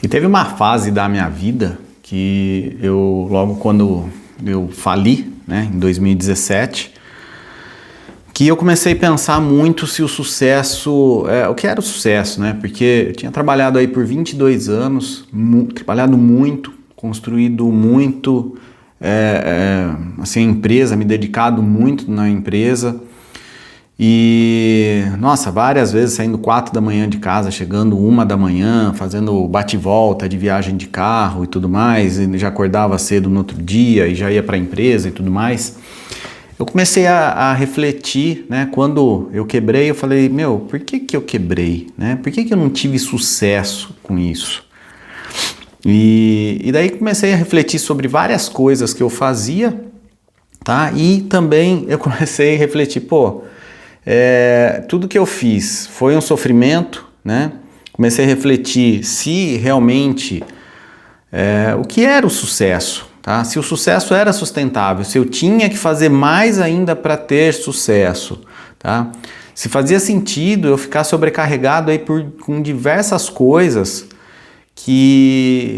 E teve uma fase da minha vida que logo quando eu fali, né, em 2017, que eu comecei a pensar muito se o sucesso, o que era o sucesso, né? Porque eu tinha trabalhado aí por 22 anos, trabalhado muito, construído muito, assim, a empresa, me dedicado muito na empresa. E, nossa, várias vezes saindo 4 da manhã de casa, chegando 1 da manhã, fazendo bate-volta de viagem de carro e tudo mais, e já acordava cedo no outro dia e já ia para a empresa e tudo mais. Eu comecei a refletir, né? Quando eu quebrei, eu falei, por que eu quebrei, né? Por que eu não tive sucesso com isso? E daí comecei a refletir sobre várias coisas que eu fazia, tá? E também eu comecei a refletir, tudo que eu fiz foi um sofrimento, né? Comecei a refletir se realmente o que era o sucesso, tá? Se o sucesso era sustentável, se eu tinha que fazer mais ainda para ter sucesso, tá? Se fazia sentido eu ficar sobrecarregado aí com diversas coisas,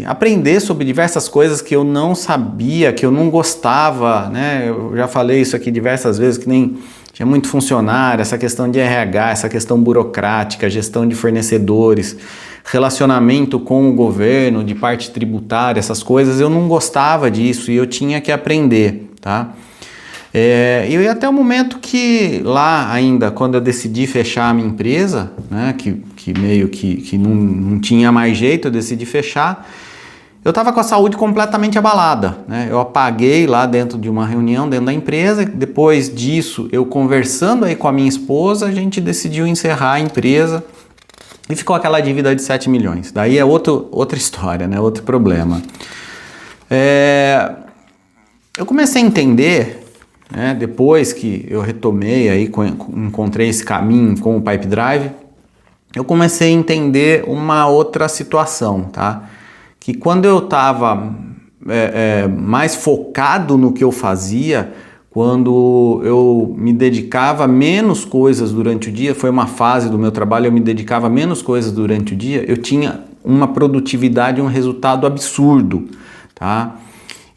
aprender sobre diversas coisas que eu não sabia, que eu não gostava, né? Eu já falei isso aqui diversas vezes, que nem tinha muito funcionário, essa questão de RH, essa questão burocrática, gestão de fornecedores, relacionamento com o governo, de parte tributária, essas coisas, eu não gostava disso e eu tinha que aprender, tá? E até o momento que lá ainda, quando eu decidi fechar a minha empresa, né, que meio que não tinha mais jeito, eu decidi fechar, eu estava com a saúde completamente abalada, né? Eu apaguei lá dentro de uma reunião, dentro da empresa. Depois disso, eu conversando aí com a minha esposa, a gente decidiu encerrar a empresa e ficou aquela dívida de 7 milhões. Daí é outra história, né? Outro problema. Eu comecei a entender, né, depois que eu retomei, aí, encontrei esse caminho com o Pipe Drive, eu comecei a entender uma outra situação, tá? Que quando eu estava mais focado no que eu fazia, quando eu me dedicava a menos coisas durante o dia, foi uma fase do meu trabalho, eu me dedicava a menos coisas durante o dia, eu tinha uma produtividade, um resultado absurdo, tá?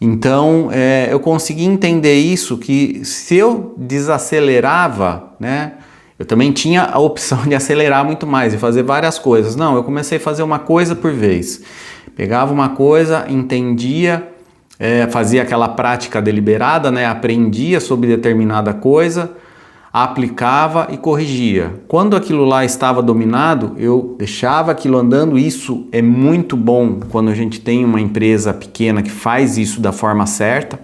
Então, eu consegui entender isso, que se eu desacelerava, né, eu também tinha a opção de acelerar muito mais e fazer várias coisas. Não, eu comecei a fazer uma coisa por vez. Pegava uma coisa, entendia, fazia aquela prática deliberada, né? Aprendia sobre determinada coisa, aplicava e corrigia. Quando aquilo lá estava dominado, eu deixava aquilo andando. Isso é muito bom quando a gente tem uma empresa pequena que faz isso da forma certa,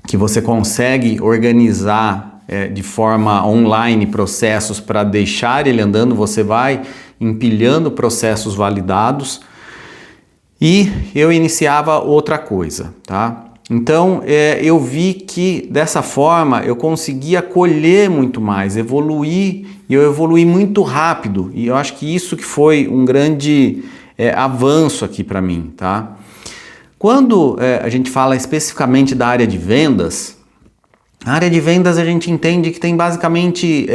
que você consegue organizar de forma online processos para deixar ele andando, você vai empilhando processos validados. E eu iniciava outra coisa, tá? Então, eu vi que dessa forma eu conseguia colher muito mais, evoluir, e eu evoluí muito rápido. E eu acho que isso que foi um grande avanço aqui para mim, tá? Quando a gente fala especificamente da área de vendas, a área de vendas a gente entende que tem basicamente,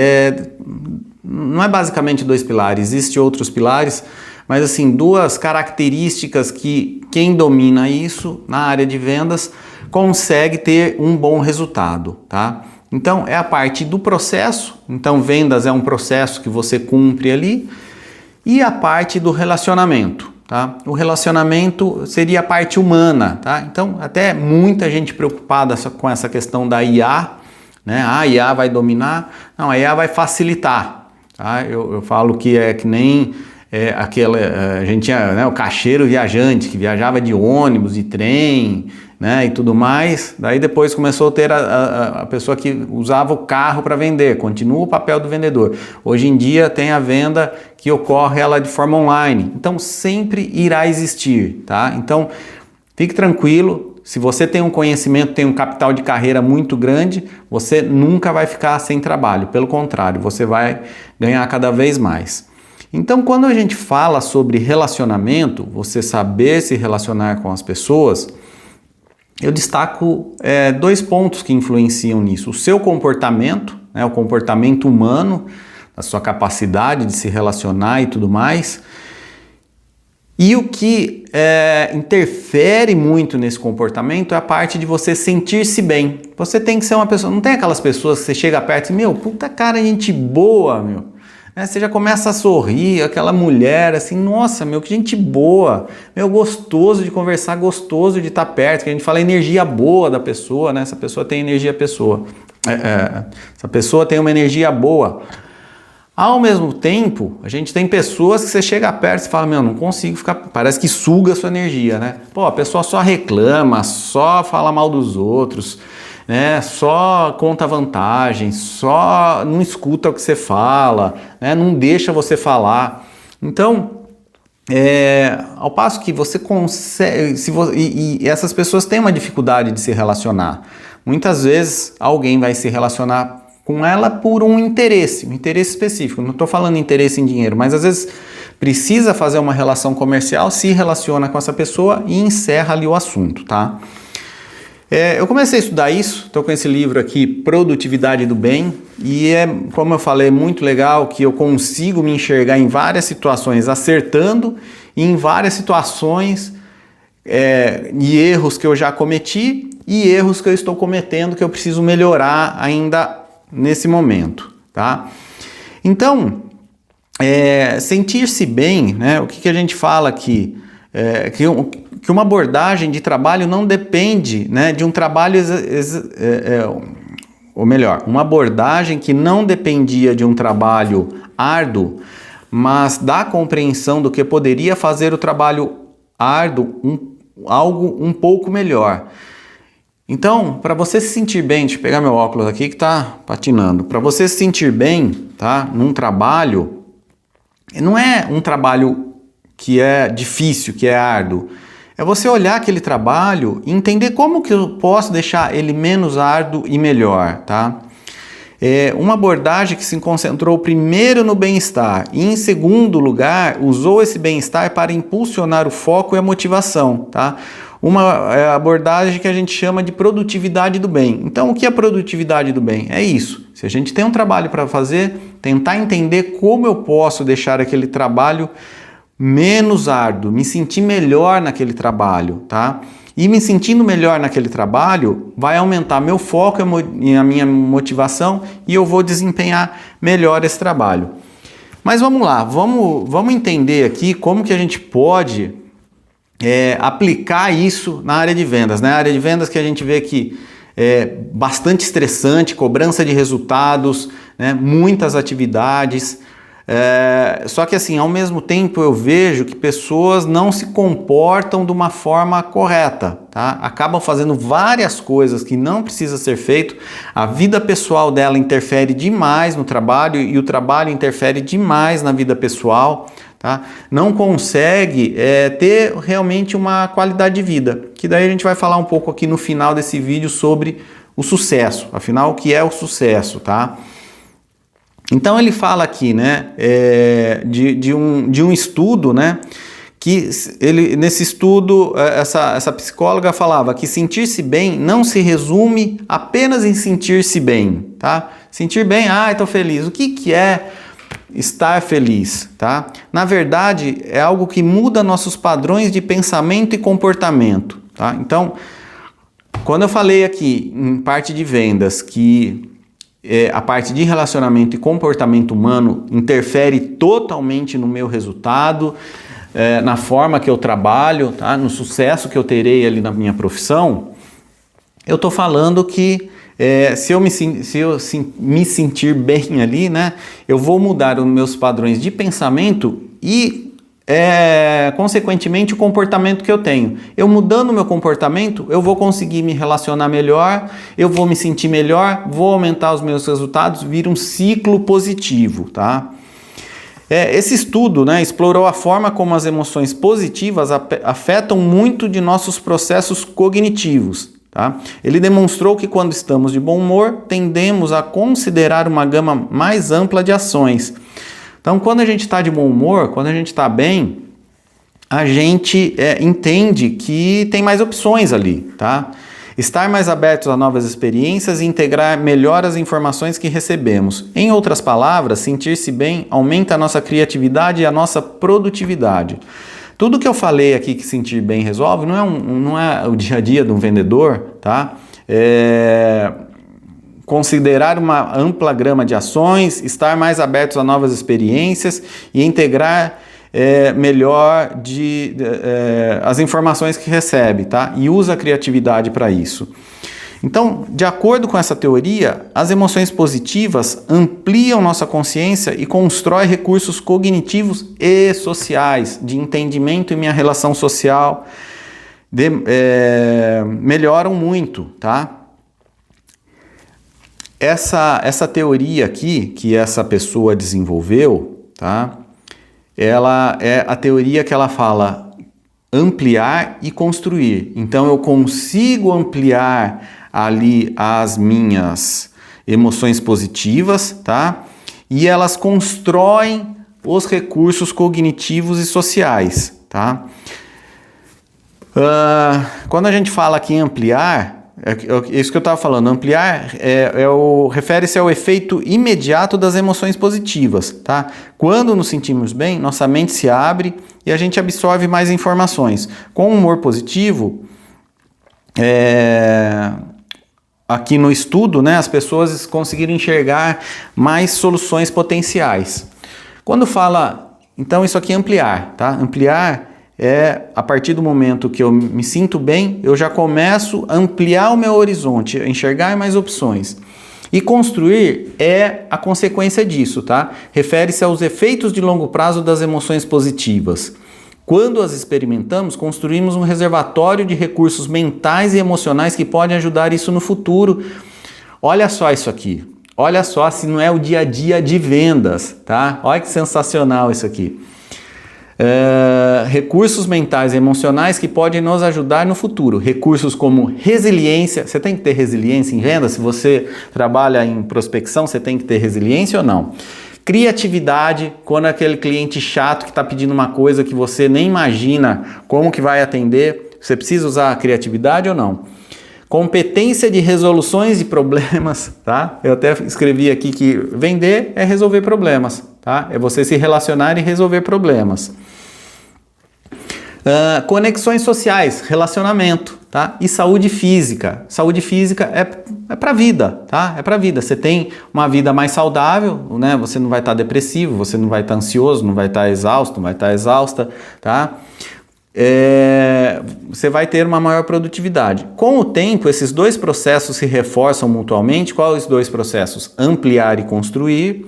não é basicamente 2 pilares, existem outros pilares, mas assim, 2 características que quem domina isso na área de vendas consegue ter um bom resultado, tá? Então, é a parte do processo. Então, vendas é um processo que você cumpre ali. E a parte do relacionamento, tá? O relacionamento seria a parte humana, tá? Então, até muita gente preocupada com essa questão da IA, né? A IA vai dominar. Não, a IA vai facilitar, tá? Eu falo que é que nem... a gente tinha, né, o caixeiro viajante que viajava de ônibus, de trem, né, e tudo mais. Daí depois começou a ter a pessoa que usava o carro para vender, continua o papel do vendedor. Hoje em dia tem a venda que ocorre ela de forma online, então sempre irá existir, tá? Então fique tranquilo, se você tem um conhecimento, tem um capital de carreira muito grande, você nunca vai ficar sem trabalho, pelo contrário, você vai ganhar cada vez mais. Então, quando a gente fala sobre relacionamento, você saber se relacionar com as pessoas, eu destaco 2 pontos que influenciam nisso. O seu comportamento, né, o comportamento humano, a sua capacidade de se relacionar e tudo mais, E o que interfere muito nesse comportamento é a parte de você sentir-se bem. Você tem que ser uma pessoa, não tem aquelas pessoas que você chega perto e, meu, puta cara, gente boa, meu. Você já começa a sorrir, aquela mulher assim, nossa, meu, que gente boa, meu, gostoso de conversar, gostoso de estar perto, que a gente fala energia boa da pessoa, né? Essa pessoa tem energia essa pessoa tem uma energia boa. Ao mesmo tempo, a gente tem pessoas que você chega perto e fala, meu, não consigo ficar, parece que suga a sua energia, né? Pô, a pessoa só reclama, só fala mal dos outros, né? Só conta vantagem, só não escuta o que você fala, né? Não deixa você falar. Então, ao passo que você consegue, e essas pessoas têm uma dificuldade de se relacionar. Muitas vezes alguém vai se relacionar com ela por um interesse específico. Não estou falando interesse em dinheiro, mas às vezes precisa fazer uma relação comercial, se relaciona com essa pessoa e encerra ali o assunto, tá? Eu comecei a estudar isso, estou com esse livro aqui, Produtividade do Bem, e como eu falei, muito legal que eu consigo me enxergar em várias situações acertando e em várias situações e erros que eu já cometi e erros que eu estou cometendo que eu preciso melhorar ainda nesse momento, tá? Então, sentir-se bem, né? O que a gente fala aqui? Que uma abordagem de trabalho não depende, né, de um trabalho, ou melhor, uma abordagem que não dependia de um trabalho árduo, mas da compreensão do que poderia fazer o trabalho árduo algo um pouco melhor. Então, para você se sentir bem, deixa eu pegar meu óculos aqui que tá patinando. Para você se sentir bem, tá, num trabalho, não é um trabalho que é difícil, que é árduo. É você olhar aquele trabalho e entender como que eu posso deixar ele menos árduo e melhor, tá? Uma abordagem que se concentrou primeiro no bem-estar e, em segundo lugar, usou esse bem-estar para impulsionar o foco e a motivação, tá? Uma abordagem que a gente chama de produtividade do bem. Então, o que é produtividade do bem? É isso. Se a gente tem um trabalho para fazer, tentar entender como eu posso deixar aquele trabalho menos árduo, me sentir melhor naquele trabalho, tá? E me sentindo melhor naquele trabalho, vai aumentar meu foco e a minha motivação e eu vou desempenhar melhor esse trabalho. Mas vamos lá, vamos entender aqui como que a gente pode aplicar isso na área de vendas, né? A área de vendas que a gente vê que é bastante estressante, cobrança de resultados, né? Muitas atividades. Só que assim, ao mesmo tempo eu vejo que pessoas não se comportam de uma forma correta, tá? Acabam fazendo várias coisas que não precisa ser feito, a vida pessoal dela interfere demais no trabalho e o trabalho interfere demais na vida pessoal, tá? Não consegue ter realmente uma qualidade de vida, que daí a gente vai falar um pouco aqui no final desse vídeo sobre o sucesso, afinal o que é o sucesso, tá? Então ele fala aqui, né, de um estudo, né, que nesse estudo essa psicóloga falava que sentir-se bem não se resume apenas em sentir-se bem, tá? Sentir bem, estou feliz. O que é estar feliz, tá? Na verdade, é algo que muda nossos padrões de pensamento e comportamento, tá? Então, quando eu falei aqui em parte de vendas que a parte de relacionamento e comportamento humano interfere totalmente no meu resultado, na forma que eu trabalho, tá? No sucesso que eu terei ali na minha profissão, eu estou falando que se eu me sentir bem ali, né, eu vou mudar os meus padrões de pensamento e consequentemente o comportamento que eu tenho. Eu mudando o meu comportamento, eu vou conseguir me relacionar melhor, eu vou me sentir melhor, vou aumentar os meus resultados, vira um ciclo positivo, tá? Esse estudo, né, explorou a forma como as emoções positivas afetam muito de nossos processos cognitivos, tá? Ele demonstrou que quando estamos de bom humor, tendemos a considerar uma gama mais ampla de ações. Então, quando a gente está de bom humor, quando a gente está bem, a gente entende que tem mais opções ali, tá? Estar mais abertos a novas experiências e integrar melhor as informações que recebemos. Em outras palavras, sentir-se bem aumenta a nossa criatividade e a nossa produtividade. Tudo que eu falei aqui que sentir bem resolve não é o dia a dia de um vendedor, tá? Considerar uma ampla gama de ações, estar mais abertos a novas experiências e integrar melhor as informações que recebe, tá? E usa a criatividade para isso. Então, de acordo com essa teoria, as emoções positivas ampliam nossa consciência e constroem recursos cognitivos e sociais, de entendimento em minha relação social, melhoram muito, tá? Essa teoria aqui, que essa pessoa desenvolveu, tá? Ela é a teoria que ela fala ampliar e construir. Então, eu consigo ampliar ali as minhas emoções positivas, tá? E elas constroem os recursos cognitivos e sociais, tá? Quando a gente fala aqui em ampliar, é isso que eu estava falando, ampliar refere-se ao efeito imediato das emoções positivas, tá? Quando nos sentimos bem, nossa mente se abre e a gente absorve mais informações. Com humor positivo, aqui no estudo, né, as pessoas conseguiram enxergar mais soluções potenciais. Quando fala, então isso aqui é ampliar, tá? Ampliar a partir do momento que eu me sinto bem, eu já começo a ampliar o meu horizonte, a enxergar mais opções. E construir é a consequência disso, tá? Refere-se aos efeitos de longo prazo das emoções positivas. Quando as experimentamos, construímos um reservatório de recursos mentais e emocionais que podem ajudar isso no futuro. Olha só isso aqui. Olha só se não é o dia a dia de vendas, tá? Olha que sensacional isso aqui. Recursos mentais e emocionais que podem nos ajudar no futuro. Recursos como resiliência. Você tem que ter resiliência em venda? Se você trabalha em prospecção, você tem que ter resiliência ou não? Criatividade, quando é aquele cliente chato que está pedindo uma coisa que você nem imagina como que vai atender, você precisa usar a criatividade ou não? Competência de resoluções de problemas, tá? Eu até escrevi aqui que vender é resolver problemas, tá? É você se relacionar e resolver problemas. Conexões sociais, relacionamento, tá? E saúde física. Saúde física é para a vida, tá? É para a vida. Você tem uma vida mais saudável, né? Você não vai estar depressivo, você não vai estar ansioso, não vai estar exausto, não vai estar exausta, tá? Você vai ter uma maior produtividade. Com o tempo, esses dois processos se reforçam mutuamente. Quais os dois processos? Ampliar e construir,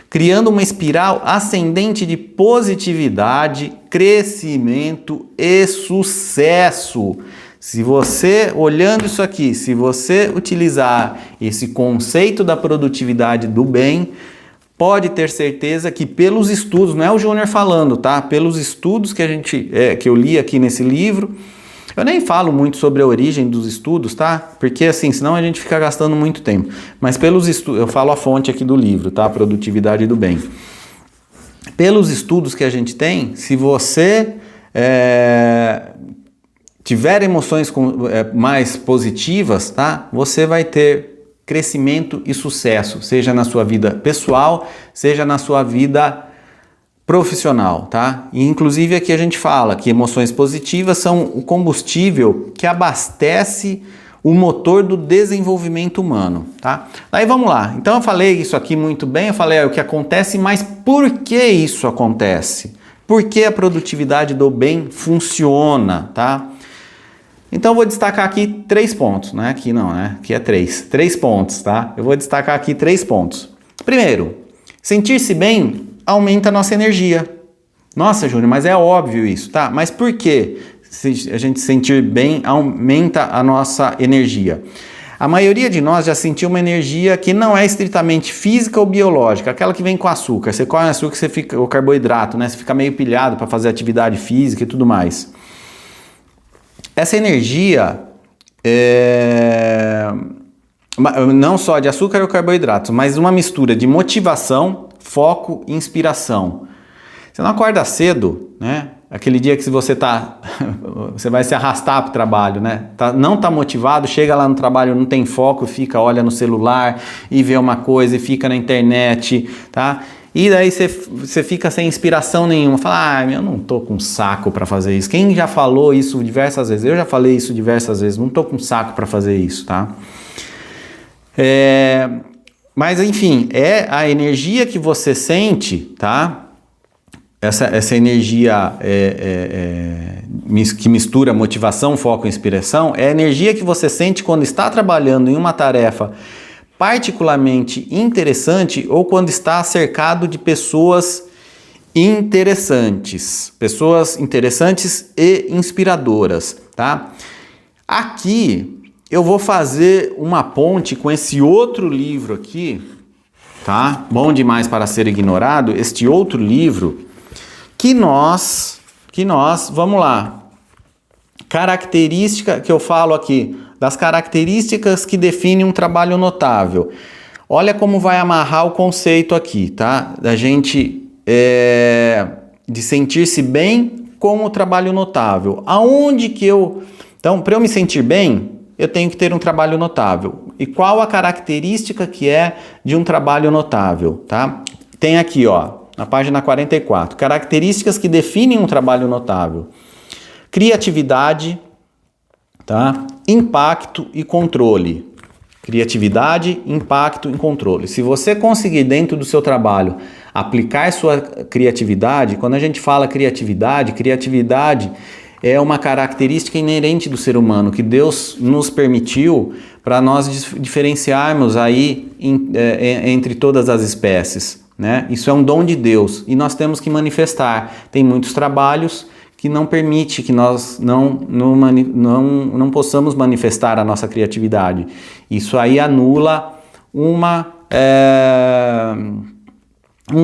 criando uma espiral ascendente de positividade, crescimento e sucesso. Se você, olhando isso aqui, se você utilizar esse conceito da produtividade do bem, pode ter certeza que pelos estudos, não é o Júnior falando, tá? Pelos estudos que eu li aqui nesse livro, eu nem falo muito sobre a origem dos estudos, tá? Porque assim, senão a gente fica gastando muito tempo. Mas pelos estudos, eu falo a fonte aqui do livro, tá? Produtividade do bem. Pelos estudos que a gente tem, se você tiver emoções mais positivas, tá? Você vai ter crescimento e sucesso, seja na sua vida pessoal, seja na sua vida profissional, tá? E inclusive aqui a gente fala que emoções positivas são o combustível que abastece o motor do desenvolvimento humano, tá? Aí vamos lá. Então eu falei isso aqui muito bem, eu falei o que acontece, mas por que isso acontece? Por que a produtividade do bem funciona, tá? Então eu vou destacar aqui 3 pontos, né? Aqui não, né? Aqui é 3 pontos, tá? Eu vou destacar aqui 3 pontos. Primeiro, sentir-se bem aumenta a nossa energia. Nossa, Júnior, mas é óbvio isso, tá? Mas por que a gente sentir bem aumenta a nossa energia? A maioria de nós já sentiu uma energia que não é estritamente física ou biológica, aquela que vem com açúcar. Você come açúcar, você fica, o carboidrato, né? Você fica meio pilhado para fazer atividade física e tudo mais. Essa energia não só de açúcar ou carboidratos, mas uma mistura de motivação, foco e inspiração. Você não acorda cedo, né? Aquele dia que você vai se arrastar para o trabalho, né? Não está motivado, chega lá no trabalho, não tem foco, olha no celular e vê uma coisa e fica na internet, tá? E daí você fica sem inspiração nenhuma, fala, eu não tô com saco para fazer isso. Quem já falou isso diversas vezes? Eu já falei isso diversas vezes, não tô com saco para fazer isso, tá? Mas enfim, é a energia que você sente, tá? Essa energia que mistura motivação, foco e inspiração, é a energia que você sente quando está trabalhando em uma tarefa particularmente interessante ou quando está cercado de pessoas interessantes e inspiradoras, tá? Aqui eu vou fazer uma ponte com esse outro livro aqui, tá? Bom Demais para Ser Ignorado, este outro livro que nós, vamos lá, característica que eu falo aqui, das características que definem um trabalho notável. Olha como vai amarrar o conceito aqui, tá? Da gente de sentir-se bem com o trabalho notável. Aonde que eu... Então, para eu me sentir bem, eu tenho que ter um trabalho notável. E qual a característica que é de um trabalho notável, tá? Tem aqui, ó, na página 44, características que definem um trabalho notável. Criatividade, tá? Impacto e controle. Criatividade, impacto e controle. Se você conseguir dentro do seu trabalho aplicar sua criatividade, quando a gente fala criatividade é uma característica inerente do ser humano, que Deus nos permitiu para nós diferenciarmos aí entre todas as espécies, né? Isso é um dom de Deus e nós temos que manifestar. Tem muitos trabalhos que não permite que nós não possamos manifestar a nossa criatividade. Isso aí anula um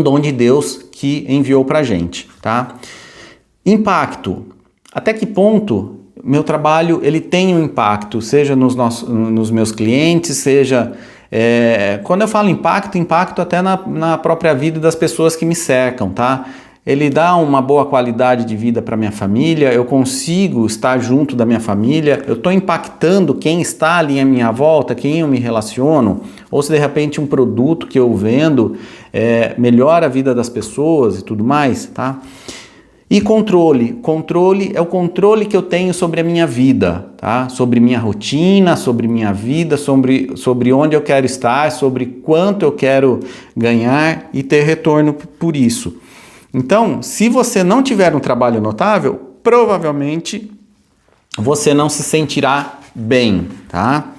dom de Deus que enviou pra gente, tá? Impacto. Até que ponto meu trabalho ele tem um impacto, seja nos meus clientes, seja... quando eu falo impacto até na própria vida das pessoas que me cercam, tá? Ele dá uma boa qualidade de vida para minha família, eu consigo estar junto da minha família, eu estou impactando quem está ali à minha volta, quem eu me relaciono, ou se de repente um produto que eu vendo melhora a vida das pessoas e tudo mais, tá? E controle. Controle é o controle que eu tenho sobre a minha vida, tá? Sobre minha rotina, sobre minha vida, sobre onde eu quero estar, sobre quanto eu quero ganhar e ter retorno por isso. Então, se você não tiver um trabalho notável, provavelmente você não se sentirá bem, tá?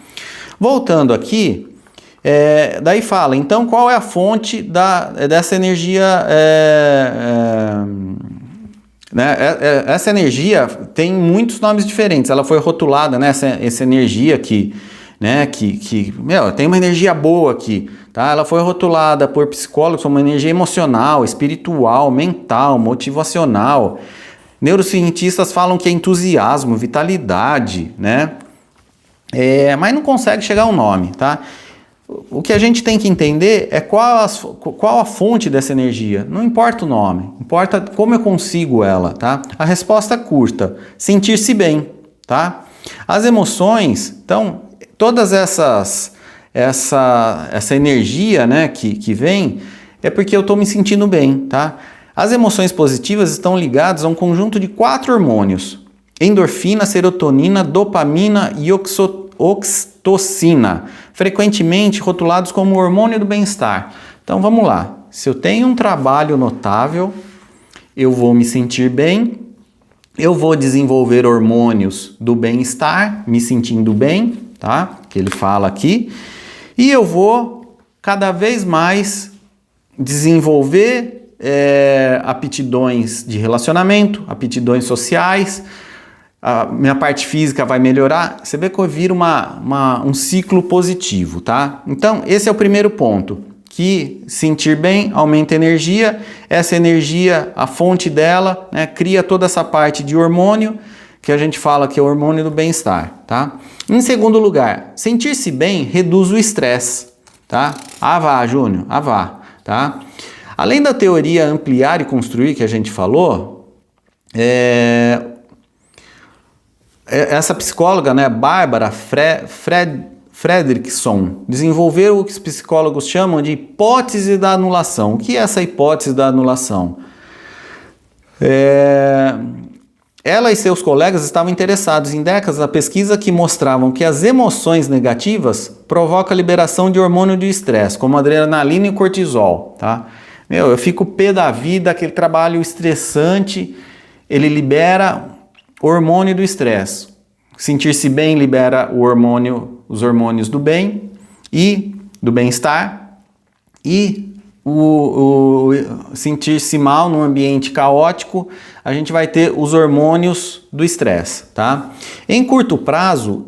Voltando aqui, daí fala, então qual é a fonte dessa energia? Essa energia tem muitos nomes diferentes, ela foi rotulada, né? Essa energia que tem uma energia boa aqui, tá? Ela foi rotulada por psicólogos como uma energia emocional, espiritual, mental, motivacional. Neurocientistas falam que é entusiasmo, vitalidade, né? Mas não consegue chegar ao nome, tá? O que a gente tem que entender é qual a fonte dessa energia. Não importa o nome, importa como eu consigo ela, tá? A resposta é curta, sentir-se bem, tá? As emoções, então, todas essa energia, né, que vem, é porque eu estou me sentindo bem, tá? As emoções positivas estão ligadas a um conjunto de 4 hormônios: endorfina, serotonina, dopamina e oxitocina, frequentemente rotulados como hormônio do bem-estar. Então vamos lá, se eu tenho um trabalho notável, eu vou me sentir bem, eu vou desenvolver hormônios do bem-estar, me sentindo bem, tá? Que ele fala aqui, e eu vou cada vez mais desenvolver aptidões de relacionamento, aptidões sociais, a minha parte física vai melhorar. Você vê que eu viro um ciclo positivo, tá? Então, esse é o primeiro ponto, que sentir bem aumenta a energia, essa energia, a fonte dela, né, cria toda essa parte de hormônio, que a gente fala que é o hormônio do bem-estar, tá? Em segundo lugar, sentir-se bem reduz o estresse, tá? Vá, Júnior, vá, tá? Além da teoria ampliar e construir que a gente falou, essa psicóloga, né, Bárbara Fredrickson desenvolveu o que os psicólogos chamam de hipótese da anulação. O que é essa hipótese da anulação? Ela e seus colegas estavam interessados em décadas na pesquisa que mostravam que as emoções negativas provocam a liberação de hormônio de estresse, como adrenalina e cortisol, tá? Eu fico pé da vida, aquele trabalho estressante, ele libera hormônio do estresse. Sentir-se bem libera os hormônios do bem e do bem-estar, e sentir-se mal num ambiente caótico, a gente vai ter os hormônios do estresse, tá? Em curto prazo,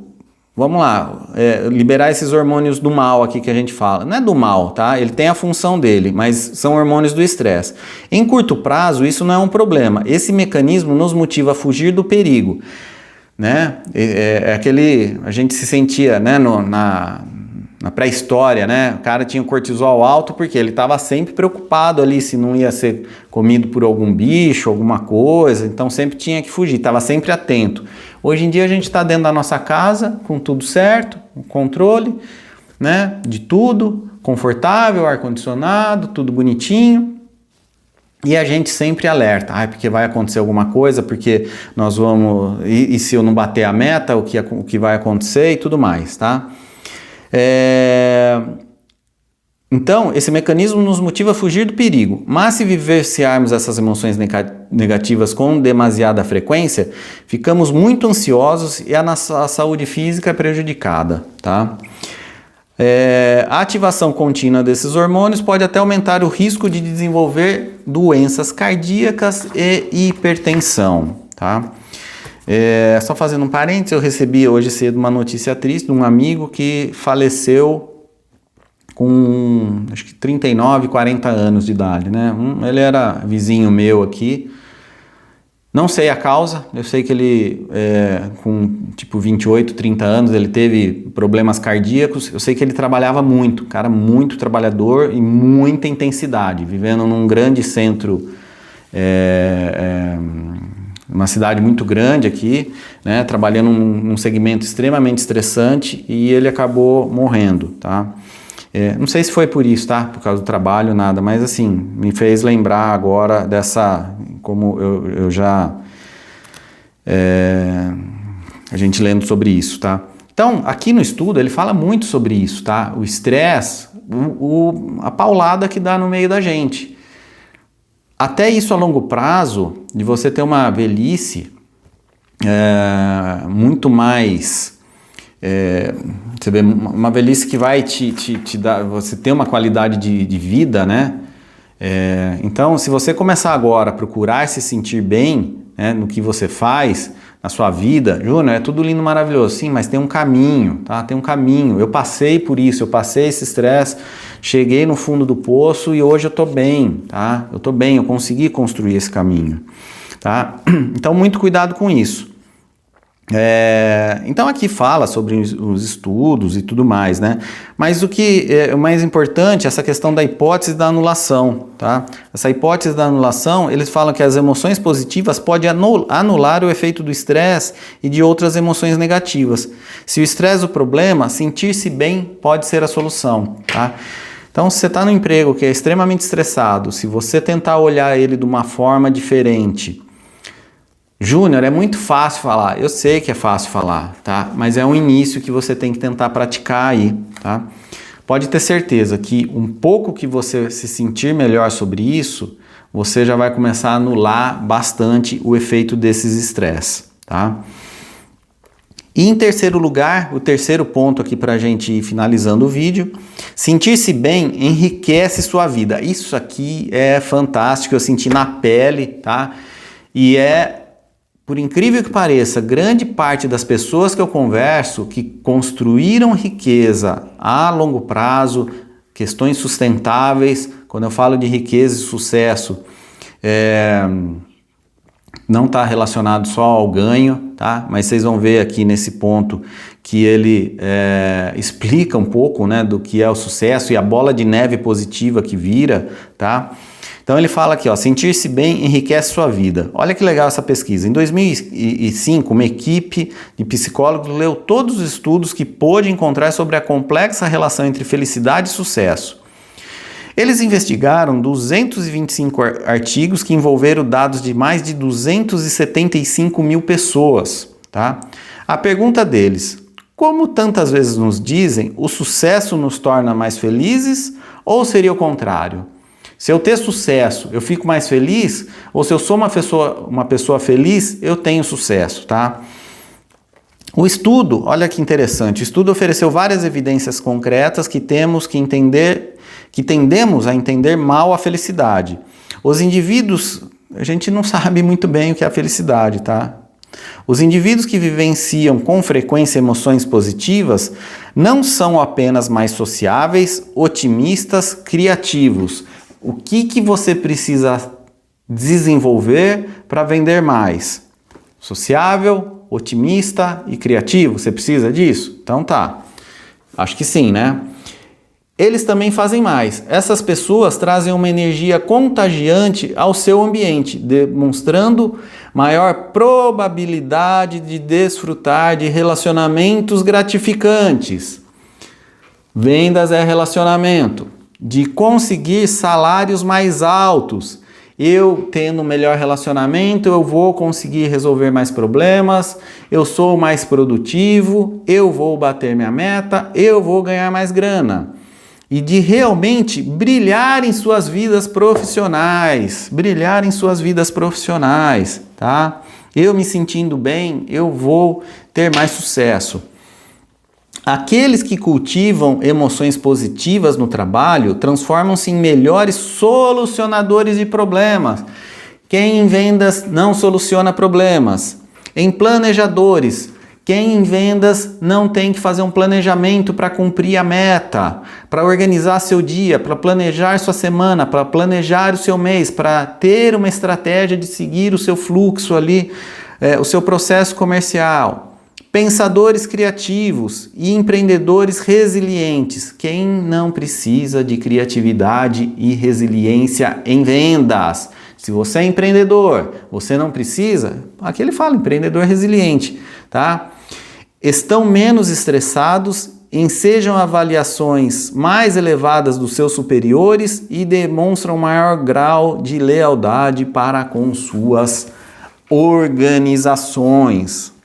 vamos lá, liberar esses hormônios do mal aqui que a gente fala. Não é do mal, tá? Ele tem a função dele, mas são hormônios do estresse. Em curto prazo, isso não é um problema. Esse mecanismo nos motiva a fugir do perigo, né? A gente se sentia, né, na pré-história, né? O cara tinha cortisol alto porque ele estava sempre preocupado ali se não ia ser comido por algum bicho, alguma coisa, então sempre tinha que fugir, estava sempre atento. Hoje em dia a gente está dentro da nossa casa, com tudo certo, com controle, né? De tudo, confortável, ar-condicionado, tudo bonitinho. E a gente sempre alerta, porque vai acontecer alguma coisa, porque nós vamos... E se eu não bater a meta, o que vai acontecer e tudo mais, tá? Então, esse mecanismo nos motiva a fugir do perigo, mas se vivenciarmos essas emoções negativas com demasiada frequência, ficamos muito ansiosos e a nossa saúde física é prejudicada, tá? A ativação contínua desses hormônios pode até aumentar o risco de desenvolver doenças cardíacas e hipertensão, tá? Só fazendo um parênteses, eu recebi hoje cedo uma notícia triste de um amigo que faleceu com acho que 39, 40 anos de idade, né? Ele era vizinho meu aqui, não sei a causa, eu sei que ele com tipo 28, 30 anos ele teve problemas cardíacos, eu sei que ele trabalhava muito, cara muito trabalhador e muita intensidade, vivendo num grande centro, uma cidade muito grande aqui, né, trabalhando num segmento extremamente estressante, e ele acabou morrendo, tá? Não sei se foi por isso, tá? Por causa do trabalho, nada, mas assim, me fez lembrar agora dessa, como eu já... a gente lendo sobre isso, tá? Então, aqui no estudo ele fala muito sobre isso, tá? O estresse, a paulada que dá no meio da gente. Até isso a longo prazo, de você ter uma velhice muito mais... você vê, uma velhice que vai te dar... Você ter uma qualidade de vida, né? Então, se você começar agora a procurar se sentir bem, né, no que você faz, na sua vida, Júnior, é tudo lindo, maravilhoso, sim, mas tem um caminho, tá? Tem um caminho. Eu passei por isso, eu passei esse estresse, cheguei no fundo do poço e hoje eu tô bem, tá? Eu tô bem, eu consegui construir esse caminho, tá? Então, muito cuidado com isso. Então aqui fala sobre os estudos e tudo mais, né? Mas o que é o mais importante é essa questão da hipótese da anulação, tá? Essa hipótese da anulação, eles falam que as emoções positivas podem anular o efeito do estresse e de outras emoções negativas. Se o estresse é o problema, sentir-se bem pode ser a solução, tá? Então, se você está no emprego que é extremamente estressado, se você tentar olhar ele de uma forma diferente... Júnior, é muito fácil falar, eu sei que é fácil falar, tá? Mas é um início que você tem que tentar praticar aí, tá? Pode ter certeza que um pouco que você se sentir melhor sobre isso, você já vai começar a anular bastante o efeito desses estresses, tá? E em terceiro lugar, o terceiro ponto aqui para a gente ir finalizando o vídeo, sentir-se bem enriquece sua vida. Isso aqui é fantástico, eu senti na pele, tá? E por incrível que pareça, grande parte das pessoas que eu converso que construíram riqueza a longo prazo, questões sustentáveis, quando eu falo de riqueza e sucesso, não está relacionado só ao ganho, tá? Mas vocês vão ver aqui nesse ponto que ele explica um pouco, né, do que é o sucesso e a bola de neve positiva que vira, tá? Então ele fala aqui, ó, sentir-se bem enriquece sua vida. Olha que legal essa pesquisa. Em 2005, uma equipe de psicólogos leu todos os estudos que pôde encontrar sobre a complexa relação entre felicidade e sucesso. Eles investigaram 225 artigos que envolveram dados de mais de 275 mil pessoas. Tá? A pergunta deles: como tantas vezes nos dizem, o sucesso nos torna mais felizes ou seria o contrário? Se eu ter sucesso, eu fico mais feliz? Ou se eu sou uma pessoa feliz, eu tenho sucesso, tá? O estudo, olha que interessante, o estudo ofereceu várias evidências concretas que tendemos a entender mal a felicidade. Os indivíduos, a gente não sabe muito bem o que é a felicidade, tá? Os indivíduos que vivenciam com frequência emoções positivas não são apenas mais sociáveis, otimistas, criativos. O que você precisa desenvolver para vender mais? Sociável, otimista e criativo? Você precisa disso? Então tá. Acho que sim, né? Eles também fazem mais. Essas pessoas trazem uma energia contagiante ao seu ambiente, demonstrando maior probabilidade de desfrutar de relacionamentos gratificantes. Vendas é relacionamento. De conseguir salários mais altos. Eu tendo um melhor relacionamento, eu vou conseguir resolver mais problemas, eu sou mais produtivo, eu vou bater minha meta, eu vou ganhar mais grana. E de realmente brilhar em suas vidas profissionais, tá? Eu me sentindo bem, eu vou ter mais sucesso. Aqueles que cultivam emoções positivas no trabalho transformam-se em melhores solucionadores de problemas. Quem em vendas não soluciona problemas. Em planejadores, quem em vendas não tem que fazer um planejamento para cumprir a meta, para organizar seu dia, para planejar sua semana, para planejar o seu mês, para ter uma estratégia de seguir o seu fluxo ali, o seu processo comercial. Pensadores criativos e empreendedores resilientes. Quem não precisa de criatividade e resiliência em vendas? Se você é empreendedor, você não precisa, aqui ele fala empreendedor resiliente, tá? Estão menos estressados, ensejam avaliações mais elevadas dos seus superiores e demonstram maior grau de lealdade para com suas organizações.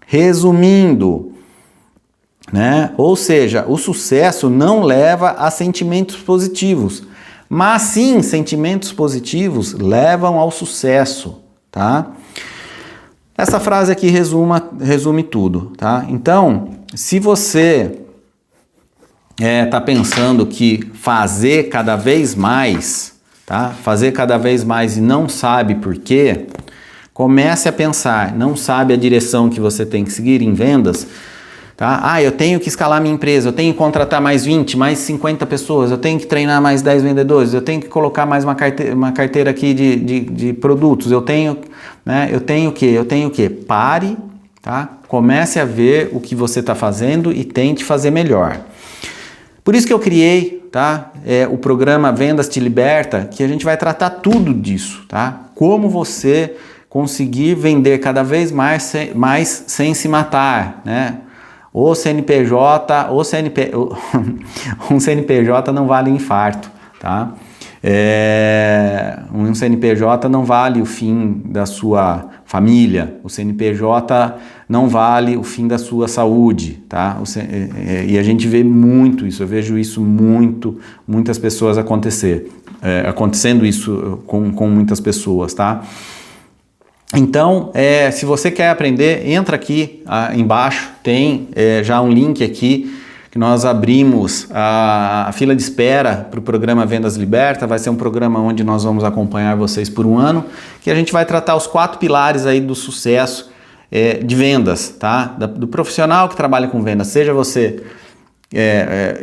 Resumindo, né? Ou seja, o sucesso não leva a sentimentos positivos, mas sim sentimentos positivos levam ao sucesso, tá? Essa frase aqui resume tudo, tá? Então, se você tá pensando que fazer cada vez mais, tá? Fazer cada vez mais e não sabe por quê, comece a pensar, não sabe a direção que você tem que seguir em vendas, tá? Eu tenho que escalar minha empresa, eu tenho que contratar mais 20, mais 50 pessoas, eu tenho que treinar mais 10 vendedores, eu tenho que colocar mais uma carteira aqui de produtos, eu tenho o quê? Pare, tá? Comece a ver o que você está fazendo e tente fazer melhor. Por isso que eu criei, tá? O programa Vendas Te Liberta, que a gente vai tratar tudo disso, tá? Como você conseguir vender cada vez mais sem se matar, né? Um CNPJ não vale infarto, tá? Um CNPJ não vale o fim da sua família, o CNPJ não vale o fim da sua saúde, tá? E a gente vê muito isso, eu vejo isso muitas pessoas acontecendo isso com muitas pessoas, tá? Então, se você quer aprender, entra aqui embaixo, tem já um link aqui que nós abrimos a fila de espera para o programa Vendas Liberta. Vai ser um programa onde nós vamos acompanhar vocês por um ano, que a gente vai tratar os 4 pilares aí do sucesso de vendas, tá? Do profissional que trabalha com vendas, seja você...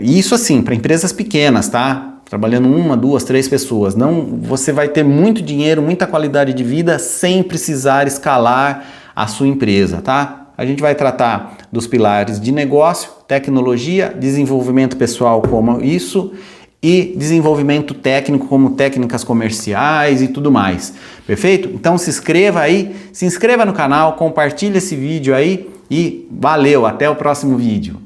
isso assim, para empresas pequenas, tá? Trabalhando 1, 2, 3 pessoas. Não, você vai ter muito dinheiro, muita qualidade de vida sem precisar escalar a sua empresa, tá? A gente vai tratar dos pilares de negócio, tecnologia, desenvolvimento pessoal, como isso, e desenvolvimento técnico, como técnicas comerciais e tudo mais. Perfeito? Então se inscreva no canal, compartilhe esse vídeo aí e valeu, até o próximo vídeo.